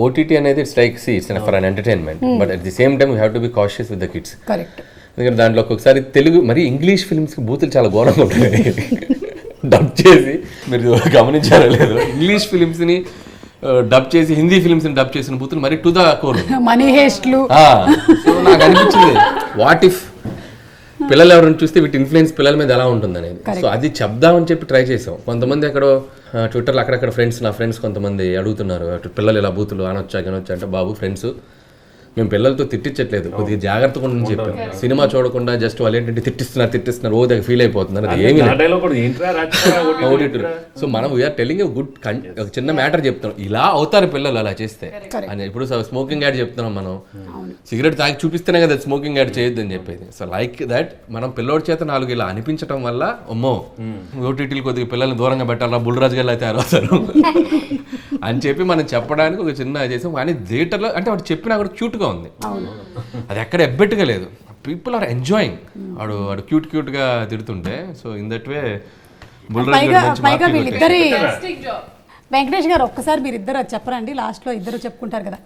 OTT అనేది it's like it's for an entertainment, but at the same time you have to be cautious with the kids. Correct. ఎందుకంటే దాంట్లో ఒక్కొక్కసారి తెలుగు మరి English ఫిల్మ్స్కి బూతులు చాలా ఘోరంగా ఉంటాయి. డబ్ చేసి మీరు గమనించారో లేదు, ఇంగ్లీష్ ఫిల్మ్స్ని డబ్ చేసి హిందీ ఫిల్మ్స్ని డబ్ చేసిన బూతులు మరి టు ద కోర్. మనీ హేస్ట్లు. సో నాకు అనిపించింది వాట్ ఇఫ్ పిల్లలు ఎవరైనా చూస్తే వీటి ఇన్ఫ్లుయెన్స్ పిల్లల మీద ఎలా ఉంటుంది అనేది. సో అది చెప్దామని చెప్పి ట్రై చేసాం. కొంతమంది అక్కడ ట్విట్టర్లో అక్కడక్కడ నా ఫ్రెండ్స్ కొంతమంది అడుగుతున్నారు, పిల్లలు ఇలా బూతులు అనొచ్చా అంటే, బాబు ఫ్రెండ్స్ మేము పిల్లలతో తిట్టించట్లేదు, కొద్దిగా జాగ్రత్తగా ఉండని చెప్పాం. సినిమా చూడకుండా జస్ట్ వాళ్ళు ఏంటంటే తిట్టిస్తున్నారు ఓ దగ్గర ఫీల్ అయిపోతున్నారు, అది ఏమి సో మనం వీఆర్ టెలింగ్ గుడ్ ఒక చిన్న మ్యాటర్ చెప్తున్నాం, ఇలా అవుతారు పిల్లలు అలా చేస్తే అని. ఇప్పుడు స్మోకింగ్ యాడ్ చెప్తున్నాం మనం, సిగరెట్ తాగి చూపిస్తేనే కదా స్మోకింగ్ యాడ్ చేయొద్దు అని చెప్పేది. సో లైక్ దట్ మనం పిల్లోడి చేత నాలుగు ఇలా అనిపించడం వల్ల అమ్మో ఓటీటీలు కొద్దిగా పిల్లల్ని దూరంగా పెట్టాలా, బుల్రాజు గారు అయితే తయారవుతారు అని చెప్పి మనం చెప్పడానికి ఒక చిన్న చేసాం. కానీ థియేటర్లో అంటే వాడు చెప్పినా కూడా క్యూట్గా ఉంది, అది ఎక్కడ ఎబ్బెట్టుగా లేదు. People are enjoying. వాడు క్యూట్ గా తిడుతుంటే. సో ఇన్ దట్ వే పైగా వీళ్ళిద్దరి వెంకటేష్ గారు ఒక్కసారి మీరు ఇద్దరు చెప్పరండి, లాస్ట్ లో ఇద్దరు చెప్పుకుంటారు కదా.